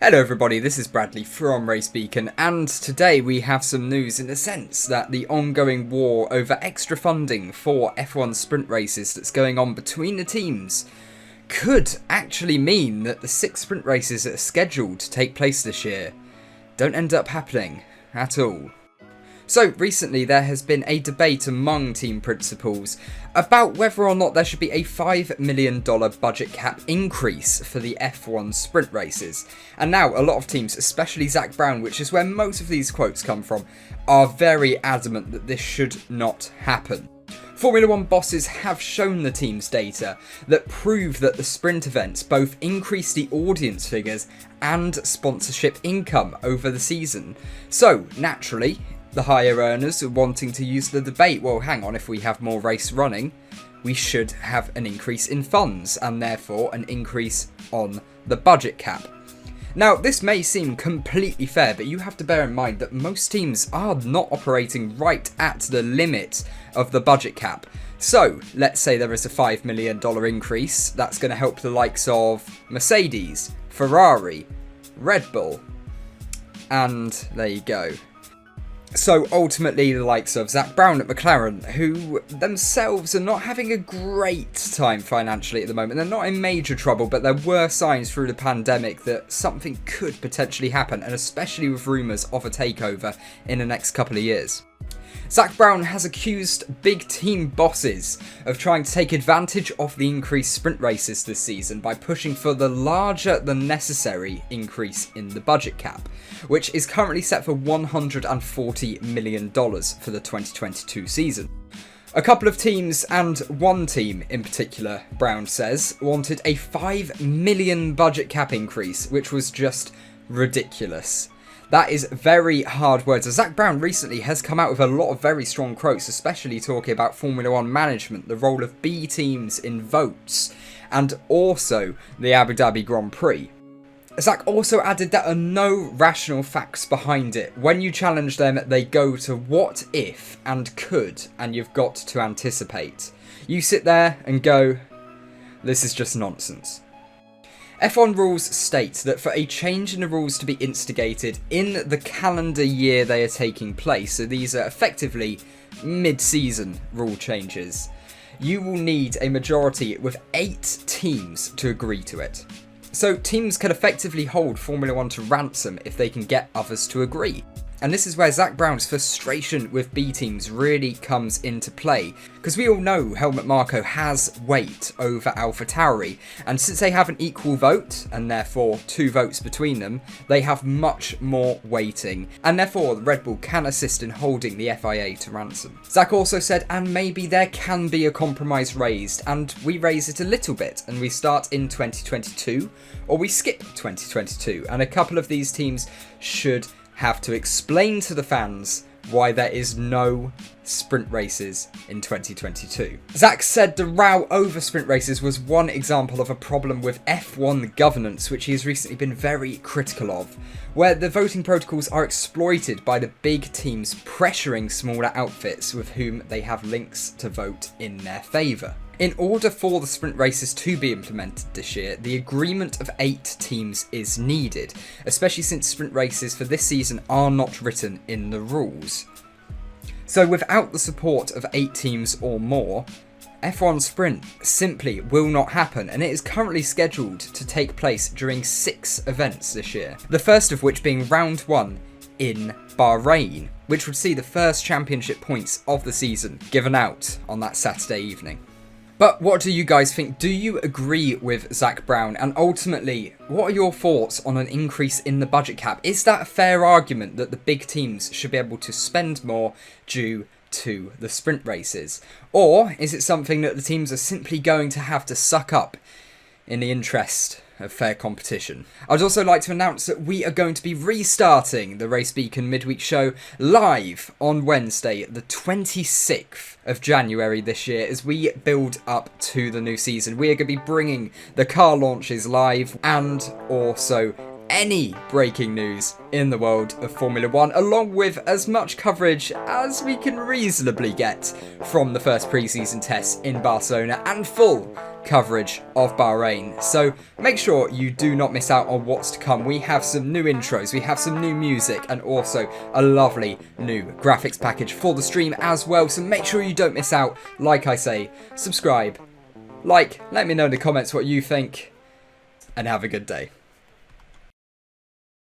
Hello everybody, this is Bradley from Race Beacon, and today we have some news in the sense that the ongoing war over extra funding for F1 sprint races that's going on between the teams could actually mean that the 6 sprint races that are scheduled to take place this year don't end up happening at all. So recently there has been a debate among team principals about whether or not there should be a $5 million budget cap increase for the F1 sprint races. And now a lot of teams, especially Zak Brown, which is where most of these quotes come from, are very adamant that this should not happen. Formula 1 bosses have shown the team's data that prove that the sprint events both increase the audience figures and sponsorship income over the season. So naturally, the higher earners are wanting to use the debate, well hang on, if we have more race running, we should have an increase in funds and therefore an increase on the budget cap. Now this may seem completely fair, but you have to bear in mind that most teams are not operating right at the limit of the budget cap. So let's say there is a $5 million increase, that's going to help the likes of Mercedes, Ferrari, Red Bull, and there you go. So ultimately the likes of Zak Brown at McLaren, who themselves are not having a great time financially at the moment. They're not in major trouble, but there were signs through the pandemic that something could potentially happen, and especially with rumours of a takeover in the next couple of years. Zak Brown has accused big team bosses of trying to take advantage of the increased sprint races this season by pushing for the larger than necessary increase in the budget cap, which is currently set for $140 million for the 2022 season. A couple of teams, and one team in particular, Brown says, wanted a $5 million budget cap increase, which was just ridiculous. That is very hard words. Zak Brown recently has come out with a lot of very strong quotes, especially talking about Formula 1 management, the role of B teams in votes, and also the Abu Dhabi Grand Prix. Zak also added that there are no rational facts behind it. When you challenge them, they go to what if and could, and you've got to anticipate. You sit there and go, this is just nonsense. F1 rules state that for a change in the rules to be instigated in the calendar year they are taking place, so these are effectively mid-season rule changes, you will need a majority with 8 teams to agree to it. So teams can effectively hold Formula 1 to ransom if they can get others to agree. And this is where Zak Brown's frustration with B teams really comes into play, because we all know Helmut Marko has weight over AlphaTauri, and since they have an equal vote, and therefore 2 votes between them, they have much more weighting, and therefore Red Bull can assist in holding the FIA to ransom. Zak also said, and maybe there can be a compromise raised, and we raise it a little bit, and we start in 2022, or we skip 2022, and a couple of these teams should have to explain to the fans why there is no sprint races in 2022. Zak said the row over sprint races was one example of a problem with F1 governance, which he has recently been very critical of, where the voting protocols are exploited by the big teams pressuring smaller outfits with whom they have links to vote in their favour. In order for the sprint races to be implemented this year, the agreement of 8 teams is needed, especially since sprint races for this season are not written in the rules. So without the support of 8 teams or more, F1 Sprint simply will not happen, and it is currently scheduled to take place during 6 events this year. The first of which being round 1 in Bahrain, which would see the first championship points of the season given out on that Saturday evening. But what do you guys think? Do you agree with Zak Brown? And ultimately, what are your thoughts on an increase in the budget cap? Is that a fair argument that the big teams should be able to spend more due to the sprint races? Or is it something that the teams are simply going to have to suck up in the interest of fair competition? I'd also like to announce that we are going to be restarting the Race Beacon midweek show live on Wednesday, the 26th of January this year, as we build up to the new season. We are going to be bringing the car launches live and also any breaking news in the world of Formula 1, along with as much coverage as we can reasonably get from the first pre-season tests in Barcelona and full coverage of Bahrain. So make sure you do not miss out on what's to come. We have some new intros, we have some new music, and also a lovely new graphics package for the stream as well. So make sure you don't miss out. Like I say, subscribe, like, let me know in the comments what you think, and have a good day.